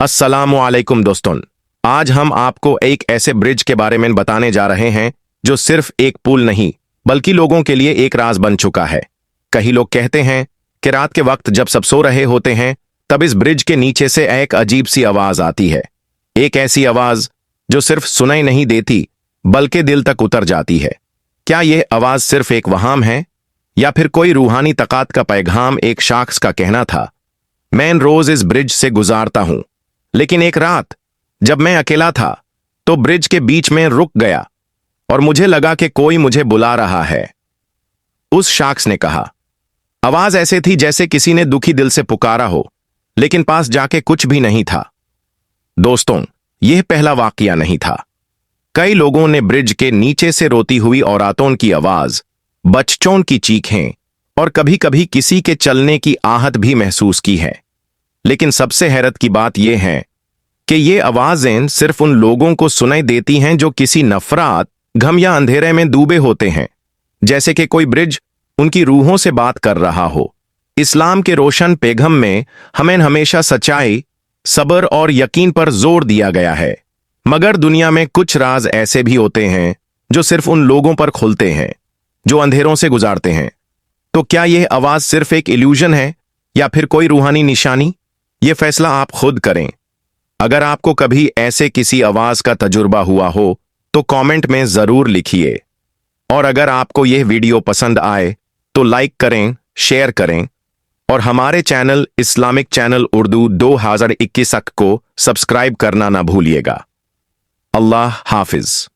अस्सलामुअलैकुम दोस्तों, आज हम आपको एक ऐसे ब्रिज के बारे में बताने जा रहे हैं जो सिर्फ एक पुल नहीं बल्कि लोगों के लिए एक राज बन चुका है। कई लोग कहते हैं कि रात के वक्त जब सब सो रहे होते हैं तब इस ब्रिज के नीचे से एक अजीब सी आवाज आती है। एक ऐसी आवाज जो सिर्फ सुनाई नहीं देती बल्कि दिल तक उतर जाती है। क्या यह आवाज सिर्फ एक वहाम है या फिर कोई रूहानी तकात का पैगाम एक शख्स का कहना था? मैं रोज इस ब्रिज से गुजारता हूं, लेकिन एक रात जब मैं अकेला था तो ब्रिज के बीच में रुक गया और मुझे लगा कि कोई मुझे बुला रहा है। उस शख्स ने कहा, आवाज ऐसे थी जैसे किसी ने दुखी दिल से पुकारा हो, लेकिन पास जाके कुछ भी नहीं था। दोस्तों, यह पहला वाकया नहीं था। कई लोगों ने ब्रिज के नीचे से रोती हुई औरतों की आवाज, बच्चों की चीखें और कभी कभी किसी के चलने की आहट भी महसूस की है। लेकिन सबसे हैरत की बात यह है कि ये आवाजें सिर्फ उन लोगों को सुनाई देती हैं जो किसी नफरत, गम या अंधेरे में डूबे होते हैं, जैसे कि कोई ब्रिज उनकी रूहों से बात कर रहा हो। इस्लाम के रोशन पैगम में हमें हमेशा सच्चाई, सब्र और यकीन पर जोर दिया गया है, मगर दुनिया में कुछ राज ऐसे भी होते हैं जो सिर्फ उन लोगों पर खुलते हैं जो अंधेरों से गुजारते हैं। तो क्या यह आवाज सिर्फ एक इल्यूजन है या फिर कोई रूहानी निशानी? यह फैसला आप खुद करें। अगर आपको कभी ऐसे किसी आवाज का तजुर्बा हुआ हो तो कमेंट में जरूर लिखिए। और अगर आपको यह वीडियो पसंद आए तो लाइक करें, शेयर करें और हमारे चैनल इस्लामिक चैनल उर्दू 2021 को सब्सक्राइब करना ना भूलिएगा। अल्लाह हाफिज।